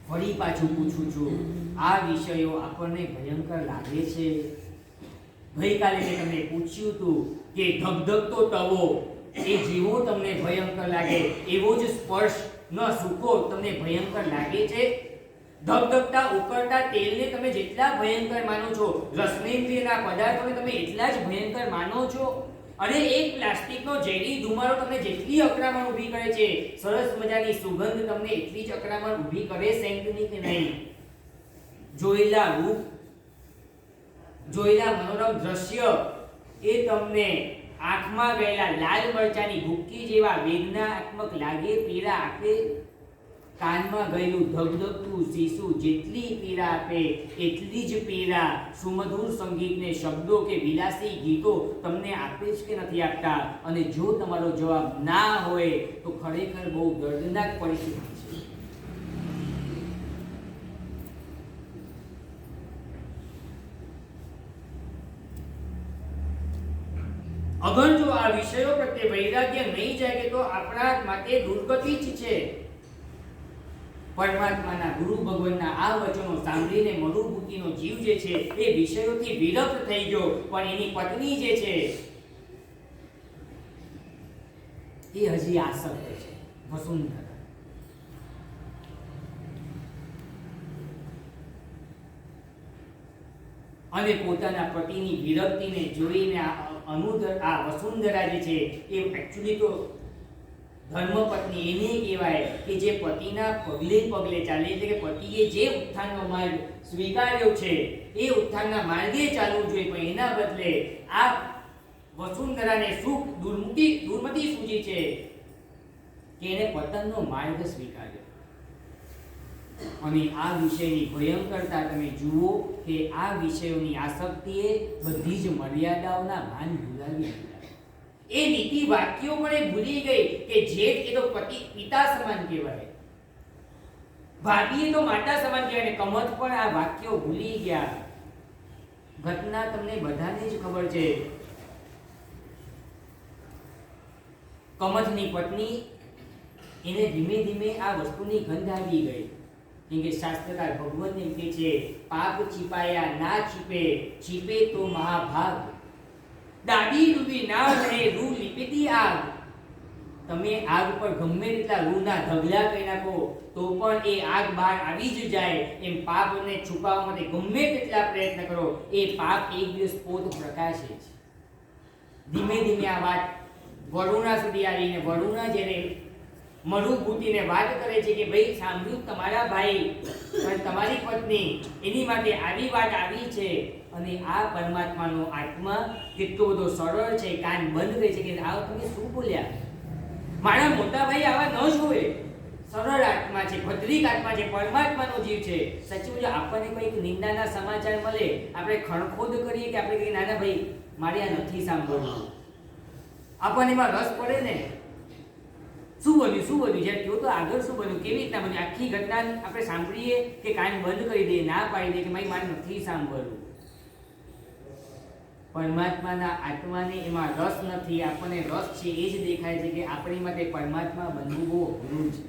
ફરી પાછું પૂછું છું, આ વિષયો આપણને ભયંકર લાગે છે? ગઈકાલે મેં તમને પૂછ્યું હતું કે ધગધગતો તવો એ જેવો તમને ભયંકર લાગે એવો જ સ્પર્શ ન સુખો તમને ભયંકર લાગે છે? ધગધગતા ઉકળતા તેલને તમે જેટલા ભયંકર માનો છો, રસનેન્દ્રિયના પદાર્થોને તમે એટલા જ ભયંકર માનો છો? અને એક પ્લાસ્ટિકનો ઝેરી ધુમાડો તમને જેટલી અકળામણ ઊભી કરે છે, સરસ મજાની સુગંધ તમને એટલી જ અકળામણ ઊભી કરે સેન્ટની કે નહીં? જોયેલા રૂપ, જોયેલા મનોરમ દ્રશ્ય એ તમને આંખમાં ગયેલા લાલ મરચાની ભૂકી જેવા વેદનાત્મક લાગે, પીડા આપે? કાનમાં ગયેલું ધગધગતું શીશુ જેટલી પીડા આપે એટલી જ પીડા સુમધુર સંગીતને શબ્દો કે વિલાસી ગીતો તમને આપે જ કે નથી આપતા? અને જો તમારો જવાબ ના હોય તો ખરેખર બહુ દર્દનાક પરિસ્થિતિ છે. અગર જો આ વિષયો પ્રત્યે વૈરાગ્ય નહીં જાગે તો આપણા માટે દુર્ગતિ જ છે. પરમાત્માના ગુરુ ભગવાનના આ વચનો સાંભળીને મરુભૂતિનો જીવ જે છે એ વિષયોથી વિરક્ત થઈ ગયો, પણ એની પત્ની જે છે એ હજી આસક્ત છે, વસુંધરા. અને પોતાના પતિની વિરક્તિને જોઈને આ વસુંધરા જે છે એ એકચ્યુઅલી તો ધર્મપત્ની એને કહેવાય કે જે પતિના પગલે પગલે ચાલે, એટલે કે પતિએ જે ઉત્થાનનો માર્ગ સ્વીકાર્યો છે એ ઉત્થાનના માર્ગે ચાલવું જોઈએ, પણ એના બદલે આ વસુંધરાને સુખ દુર્મતિ સૂજી છે કે એને પતનનો માર્ગ સ્વીકાર્યો. અને આ વિષયની ભયંકરતા તમે જુઓ કે આ વિષયોની આસક્તિએ બધી જ મર્યાદાઓના ભાન ભૂલાવી દીધા. એ નીતિ વાક્યો પણ એ ભૂલી ગઈ કે જેઠ એ તો પિતા સમાન કહેવાય, ભાભી તો માતા સમાન કહેવાય, ને કમત પણ આ વાક્યો ભૂલી ગયા. ઘટના તમને બધાને જ ખબર છે. કમથની પત્ની એને ધીમે ધીમે આ વસ્તુની ગંધ આવી ગઈ, કેમ કે શાસ્ત્રકાર ભગવાન એમ કહે છે પાપ छिपाया ના छिपे, छिपे તો મહાભાગ. દાઢી ડૂબી ના રહે રૂ લીપેતી આગ. તમે આગ પર ગમે તેટલા રૂના ઢગલા કરી નાખો તો પણ એ આગ બહાર આવી જ જાય. એમ પાપને છુપાવવા માટે ગમે તેટલા પ્રયત્ન કરો, એ પાપ એક દિવસ પોત પ્રકાશે જ. ધીમે ધીમે આ વાત વરુણા સુધી આવીને વરુણા જ્યારે મરુભૂતિને વાત કરે છે કે ભાઈ સાંભળ્યું તમારા ભાઈ અને તમારી પત્ની એની માટે આવી વાત આવી છે. અને આ પરમાત્માનો આત્મા કેટલો બધો સરળ છે, કાન બંધ રહે છે કે આ તમે શું બોલ્યા, મારા મોટા ભાઈ આવા ન જોવે, સરળ આત્મા છે, ભદ્રિક આત્મા છે, પરમાત્માનો જીવ છે. સચિવ જો આપણને કોઈક નિંદાના સમાચાર મળે, આપણે ખણખોદ કરીએ કે આપણે કહીએ નાના ભાઈ મારે આ નથી સાંભળવું, આપણને એમાં રસ પડે ને, શું બન્યું જ્યારે કહો તો આગળ શું બન્યું, કેવી રીતના બન્યું, આખી ઘટના આપણે સાંભળીએ કે કાન બંધ કરી દઈએ, ના પાડી દઈએ કે ભાઈ મારે નથી સાંભળવું. પરમાત્માના આત્માને એમાં રસ નથી, આપણને રસ છે એ જ દેખાય છે કે આપણી માટે પરમાત્મા બનવું બહુ અઘરું છે.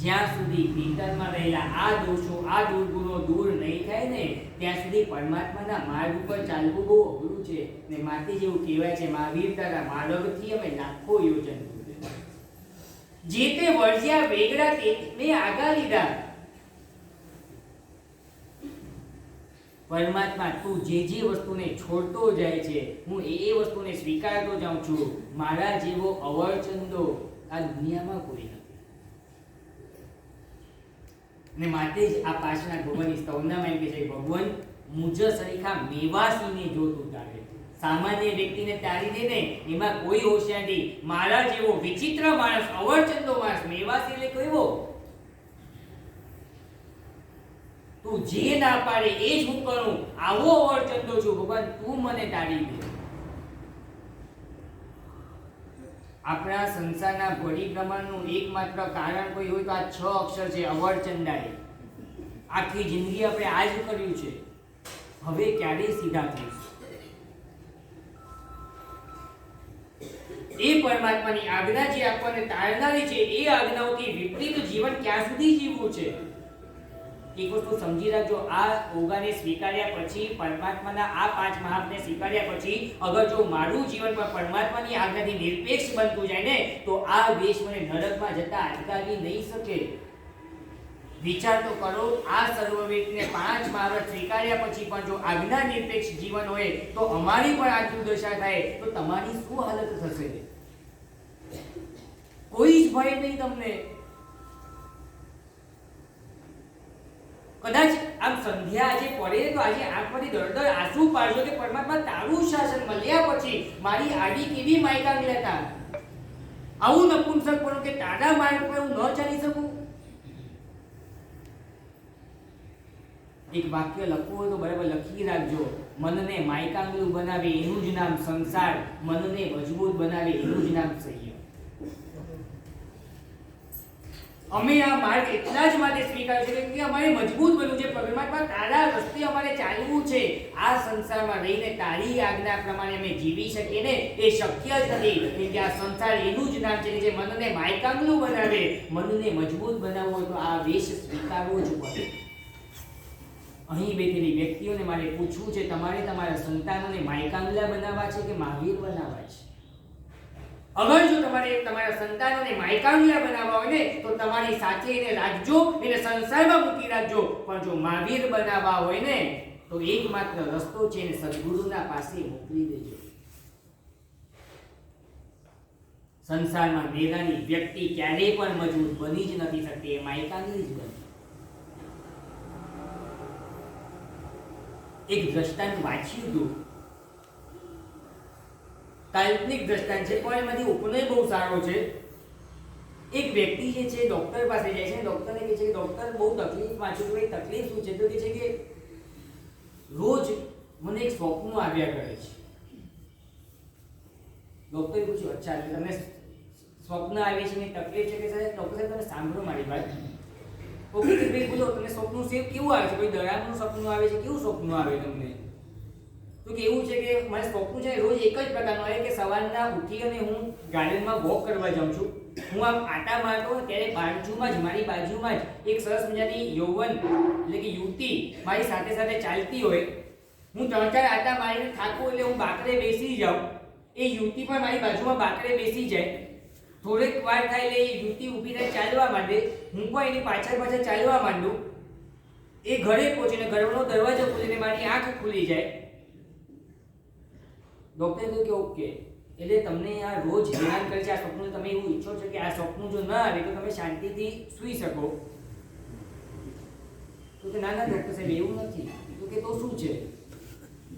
જ્યાં સુધી ભીતરમાં રહેલા આ દોષો, આ દુર્ગુણો દૂર નહીં થાય ને ત્યાં સુધી પરમાત્માના માર્ગ ઉપર ચાલવું બહુ અઘરું છે. ને માટે જેવું કહેવાય છે, મહાવીર તારા માર્ગથી અમે લાખો યોજન, જે તે વર્જ્યા વેગડા તે મેં આગા લીધા. પરમાત્મા તું જે વસ્તુને છોડતો જાય છે, હું એ વસ્તુને સ્વીકારતો જાઉં છું. મારા જેવો અવરચંદો આ દુનિયામાં કોઈ નથી. ને માટે જ આ પાછળના ભગવાનની સ્તવનામાં એમ કહે છે, ભગવાન મુજ સરીખા મેવાસીને જો તું તારે, સામાન્ય વ્યક્તિને તારી દે ને એમાં કોઈ હોશિયાર નથી. મારા જેવો વિચિત્ર માણસ, અવરચંદો માણસ, મેવાસી એટલે કેવો, તું જે ના પાડે એ જ હું કરું, આવો અવરચંદો છું. ભગવાન તું મને તારી દે. આપણા સંસારના પરિભ્રમણનું એકમાત્ર કારણ કોઈ હોય તો આ 6 અક્ષર છે, અવરચંદાય. આખી જિંદગી આપણે આ જ કર્યું છે, હવે ક્યારે સીધા થઈશું? એ પરમાત્માની આજ્ઞા જે આપણને તારનારી છે, એ આજ્ઞાઓથી વિપરીત જીવન ક્યાં સુધી જીવવું છે? એક વસ્તુ સમજી રાખજો, આ યોગાને સ્વીકાર્યા પછી, પરમાત્માના આ 5 મહાપને સ્વીકાર્યા પછી અગર જો મારું જીવન પણ પરમાત્માની આજ્ઞાથી નિરપેક્ષ બનતું જાય ને તો આ વેશ મને નરકમાં જતા અટકાવી નહીં શકે. વિચાર તો કરો, આ સર્વવેદને 5 મહાવ્રત સ્વીકાર્યા પછી પણ જો આજ્ઞા નિરપેક્ષ જીવન હોય તો અમારી પણ આ દુર્દશા થાય તો તમારી શું હાલત થશે? કોઈ જ ભય નહીં તમને. કદાચ આમ સંધ્યા આજે પડે તો આજે આંખમાંથી દળદળ આંસુ પાડજો કે પરમાત્મા તારું શાસન મળ્યા પછી મારી આડી કેવી માયકા લેતા, આવું નપુંસક પણ કે તારા માર્ગ પર હું ન ચાલી શકું. એક વાક્ય લખવું હોય તો બરાબર લખી રાખજો, મનને માયકાંગલું બનાવે એનું જ નામ સંસાર, મનને મજબૂત બનાવે એનું જ નામ સંયમ. અમે આ માર્ગ એટલા જ માટે સ્વીકાર્યો છે કે અમારે મજબૂત બનવું છે. પરમાત્મા તારા રસ્તે અમારે ચાલવું છે. આ સંસારમાં રહીને તારી આજ્ઞા પ્રમાણે અમે જીવી શકીએ ને એ શક્ય જ નથી, કેમ કે આ સંસાર એનું જ નામ છે કે જે મનને માયકાંગલું બનાવે. મનને મજબૂત બનાવવું હોય તો આ વેશ સ્વીકારવો જ પડે. અહીં બેઠેલી વ્યક્તિઓને મારે પૂછવું છે, તમારે તમારા સંતાનોને માયકાંગલા બનાવવા છે કે મહાવીર બનાવવા છે? અગર જો તમારે તમારા સંતાનોને માયકાંગલા બનાવવા હોય ને તો તમારી સાથે એને રાખજો, એને સંસારમાં મૂકી રાખજો. પણ જો મહાવીર બનાવવા હોય ને તો એકમાત્ર રસ્તો છે એને સદગુરુના પાસે મોકલી દેજો. સંસારમાં મેઘાની વ્યક્તિ ક્યારેય પણ મજબૂત બની જ નથી શકતી, એ માયકાંગલી જ બને. એક દ્રષ્ટાંત વાંચ્યું હતું, કાલ્પનિક દ્રષ્ટાંત છે પણ એમાંથી ઉપનય બહુ સારો છે. એક વ્યક્તિ જે છે ડોક્ટર પાસે જાય છે, ડોક્ટરને કહે છે કે ડોક્ટર બહુ તકલીફમાં છું. એ તકલીફ શું છે? તો કહે છે કે રોજ મને એક સ્વપ્ન આવ્યા કરે છે. ડોક્ટરે પૂછ્યું, અચ્છા એટલે તમને સ્વપ્ન આવે છે ને તકલીફ છે? કે સાહેબ ડોક્ટર સાહેબ તમે સાંભળો મારી વાત. ઓકે કે ભાઈ બોલો, તમને સ્વપ્ન કેવું આવે છે? કોઈ દયાનું સપનું આવે છે? કેવું સપનું આવે તમને? તો કે એવું છે કે મારે સ્વપ્ન છે રોજ એક જ પ્રકારનું આવે કે સવારના ઉઠી અને હું ગાર્ડનમાં વોક કરવા જાઉં છું. હું આમ આટા મારતો ત્યારે બાજુમાં જ, મારી બાજુમાં જ એક સરસ મજાની યૌવન એટલે કે યુવતી મારી સાથે સાથે ચાલતી હોય. હું 3-4 આટા મારીને થાકું એટલે હું બાકડે બેસી જાઉં. એ યુવતી પણ મારી બાજુમાં બાકડે બેસી જાય. થોડીક વાર થાય એટલે એ યુવતી ઊભી થઈને ચાલવા માંડે, હું પણ એની પાછળ ચાલવા માંડું. એ ઘરે પહોંચીને ઘરનો દરવાજો ખોલીને મારી આંખ ખુલી જાય. ડોક્ટરે કહ્યું કે ઓકે, એટલે તમને આ રોજ હેરાન કરે છે આ સપનું, તમે એવું ઈચ્છો છો કે આ સપનું જો ના આવે તો તમે શાંતિથી સૂઈ શકો? તો કે ના ના ડોક્ટર સાહેબ એવું નથી. તો કે તો શું છે?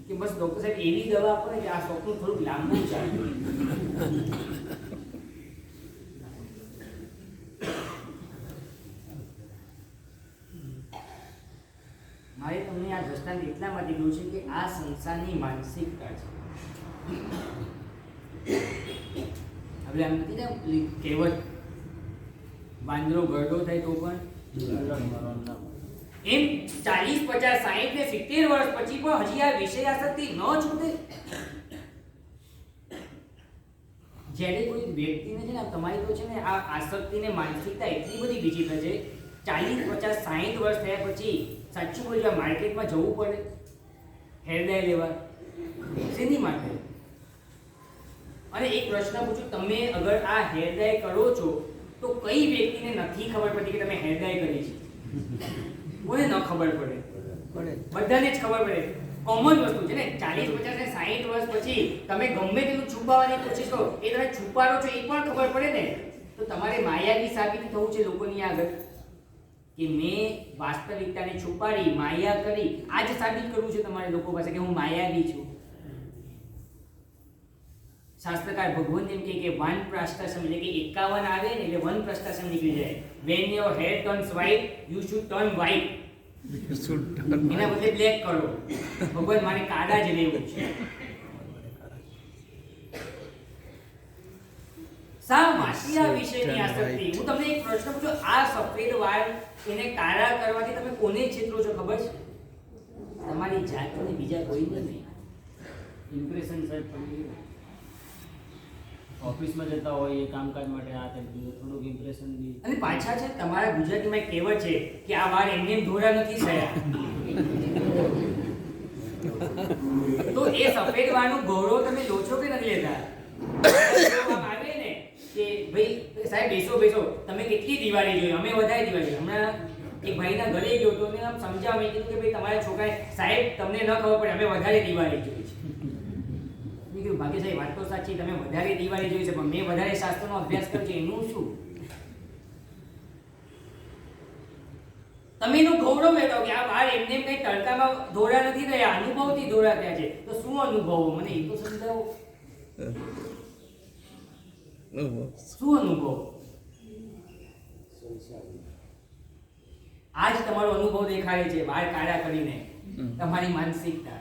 કે બસ ડોક્ટર સાહેબ એવી દવા આપો ને કે આ સપનું થોડુંક લાંબુ ચાલે. હવે તમને આ દ્રષ્ટાંત એટલા માટે કહ્યું છે કે આ સંસારની માનસિકતા છે. હવે આમ નથી ને કહેવત, વાંદરો ગરડો થાય તો પણ એમ 40, 50, 60 ને 70 વર્ષ પછી પણ હજી આ વિષય આસક્તિ ન છૂટે. જ્યારે કોઈ વ્યક્તિને છે ને તમારી તો છે ને આ આસક્તિ ને માનસિકતા એટલી બધી વિચિત્ર છે, 40, 50, 60 વર્ષ થયા પછી સાચું બોલજો આ માર્કેટમાં જવું પડે હેર ડાય લેવા, શેની માટે? અને એક પ્રશ્ન પૂછું, તમે અગર આ હેર ડાય કરો છો તો કઈ વ્યક્તિને નથી ખબર પડતી કે તમે હેર ડાય કરી છે? કોને ન ખબર પડે? બધાને જ ખબર પડે. કોમન વસ્તુ છે ને. 40, 50 ને 60 વર્ષ પછી તમે ગમે તેટલું છુપાવવાની કોશિશ કરો, એ તમે છુપારો છો એ પણ ખબર પડે ને. તો તમારે માયાવી સાબિત થવું છે લોકોની આગળ કે મેં વાસ્તવિકતાને છુપાડી માયા કરી. આ જ સાબિત કરવું છે તમારે લોકો પાસે કે હું માયાવી છું. શાસ્ત્રકાર ભગવાન એમ કહે કે વાનપ્રસ્થાશ્રમ એટલે કે 51 આવે ને એટલે વનપ્રસ્થાશ્રમ નીકળી જાય. when your hair turns white you should turn white. એના બદલે બ્લેક કરો. ભગવાન મારે કાળા જ રહેવું છે. શા માટે આ વિષયની આસક્તિ? હું તમને એક પ્રશ્ન પૂછું, આ સફેદ વાળ એને કાળા કરવાથી તમે કોને છેતરો છો ખબર છે? તમારી જાતને, બીજા કોઈને નહીં. ઇમ્પ્રેશન સર પડી ઓફિસમાં જતા હોય એ કામકાજ માટે આ તેમ થોડુંક ઇમ્પ્રેશન બી. અને પાછા છે તમારા ગુજરાતીમાં એક કહેવત છે કે આ વાળ એમને એમ ધોરા નથી થયા. તો એ સફેદ વાળનું ગૌરવ તમે લો છો કે નથી લેતા? આવે ને કે ભાઈ સાહેબ બેસો બેસો, તમે કેટલી દિવાળી જોઈ? અમે વધારે દિવાળી. હમણાં એક ભાઈના ઘરે ગયો તો મેં આમ સમજાવવા મેં કીધું કે ભાઈ તમારા છોકરાએ સાહેબ તમને ન ખબર પડે અમે વધારે દિવાળી જોઈ છે. ભાગ્ય સાહેબ વાત તો સાચી, તમે વધારે દિવાળી જોઈ છે પણ મેં વધારે શાસ્ત્રનો અભ્યાસ કર્યો છે એનું શું? તમે એનું ગૌરવ લેતા કે આ વાળ એમને કઈ તડકામાં ધોળા નથી થયા, અનુભવથી ધોળા થયા છે. તો શું અનુભવો? મને એ તો સમજાવો. શું અનુભવ? આજ તમારો અનુભવ દેખાડે છે વાળ કાળા કરીને તમારી માનસિકતા.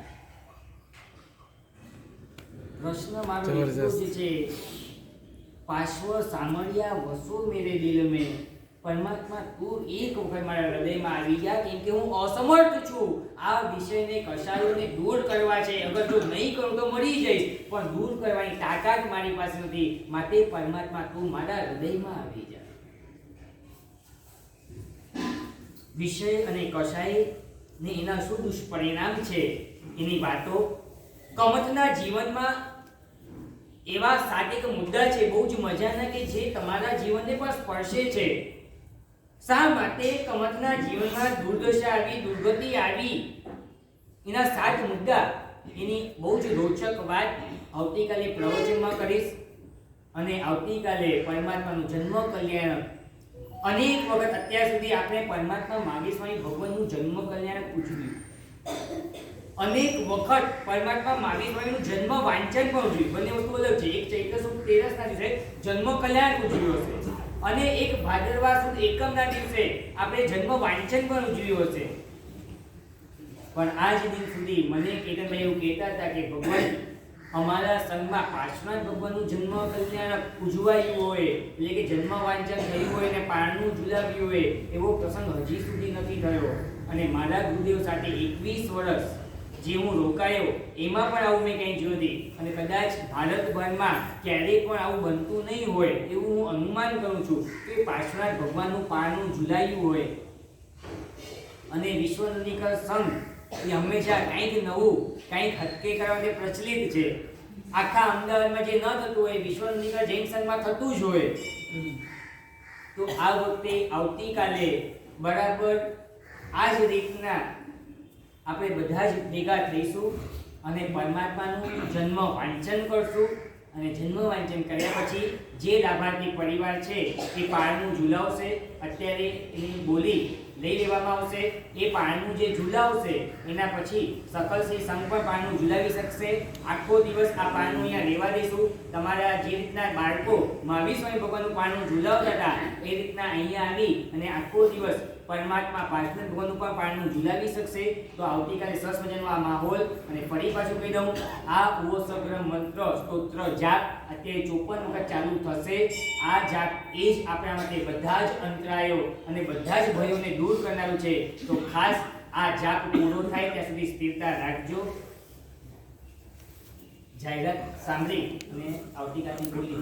પ્રશ્ન મારો એટલો જ છે, પાર્શ્વ સામળિયા વસો મેરે દિલ में, પરમાત્મા તું એક વખત મારા હૃદયમાં આવી જા, કેમ કે હું અસમર્થ છું આ વિષયને કશાયોને દૂર કરવા છે. અગર જો નહીં કરું તો મરી જઈશ, પણ દૂર કરવાની તાકાત મારી પાસે નથી. માટે પરમાત્મા તું મારા હૃદયમાં આવી જા. વિષય અને કશાય ને એના શું દુષ્પરિણામ છે એની વાતો કમતના જીવનમાં એવા 7 મુદ્દા છે બહુ જ મજાના કે જે તમારા જીવનને પણ સ્પર્શે છે. શા માટે કમતના જીવનમાં દુર્દશા આવી, દુર્ગતિ આવી, એના 7 મુદ્દા, એની બહુ જ રોચક વાત આવતીકાલે પ્રવચનમાં કરીશ. અને આવતીકાલે પરમાત્માનું જન્મ કલ્યાણ, અનેક વખત અત્યાર સુધી આપણે પરમાત્મા માગેશ્વરી ભગવાનનું જન્મ કલ્યાણ પૂછ્યું, અનેક વખત પરમાત્મા માગેશ્વરીનું જન્મ વાંચન પણ ઉજવ્યું. બંને વસ્તુ અલગ છે. એક ચૈત્ર સુદ 13 ના દિવસે જન્મ કલ્યાણ ઉજવ્યું હશે અને એક ભાદરવા સુદ એકમ ના દિવસે આપણે જન્મ વાંચન પણ ઉજવ્યું હશે. પણ આજ દિન સુધી મને કેતનભાઈ એવું કહેતા હતા કે ભગવાન અમારા સંઘમાં પાર્શ્વનાથ ભગવાનનું જન્મ કલ્યાણ ઉજવાયું હોય, એટલે કે જન્મ વાંચન થયું હોય અને પારણું ઝુલાવ્યું હોય એવો પ્રસંગ હજી સુધી નથી થયો. અને મારા ગુરુદેવ સાથે 21 વર્ષ જે હું રોકાયો એમાં પણ આવું મેં કંઈ જોયું નથી. અને કદાચ ભારતભરમાં ક્યારેય પણ આવું બનતું નહીં હોય એવું હું અનુમાન કરું છું કે પાર્શ્વનાથ ભગવાનનું પારણું ઝુલાયું હોય. અને વિશ્વ નદીકર સંઘ એ હંમેશા કંઈક નવું, કંઈક હત્કે કરવા માટે પ્રચલિત છે. આખા અમદાવાદમાં જે ન થતું હોય વિશ્વ નદીકર જૈન સંઘમાં થતું જ હોય. તો આ વખતે આવતીકાલે બરાબર આ જ રીતના આપણે બધા જ ભેગા થઈશું અને પરમાત્માનું જન્મ વાંચન કરશું. અને જન્મ વાંચન કર્યા પછી જે લાભાર્થી પરિવાર છે એ પારણું ઝુલાવશે. અત્યારે એની બોલી લઈ લેવામાં આવશે. એ પારણું જે ઝુલાવશે એના પછી સકલસિંહ સંઘ પણ પારણું ઝુલાવી શકશે. આખો દિવસ આ પારણું અહીંયા રહેવા દઈશું. તમારા જે રીતના બાળકો મહાવીર સ્વામી ભગવાનનું પારણું ઝુલાવતા હતા એ રીતના અહીંયા આવી અને આખો દિવસ પરમાત્મા પાર્થના ભગવાનનું પણ પારણું ઝુલાવી શકશે. તો આવતીકાલે સરસ મજાનો આ માહોલ. અને ફરી પાછું કહી દઉં, આ ઉવસગ્રહ મંત્ર સ્તોત્ર જાપ અત્યારે 54 વખત ચાલુ થશે. આ જાપ એ જ આપણા માટે બધા જ અંતરાયો અને બધા જ ભયોને દૂર કરનારું છે. તો ખાસ આ જાપ પૂરો થાય ત્યાં સુધી સ્થિરતા રાખજો. જાહેરાત સાંભળી અને આવતીકાલની બોલી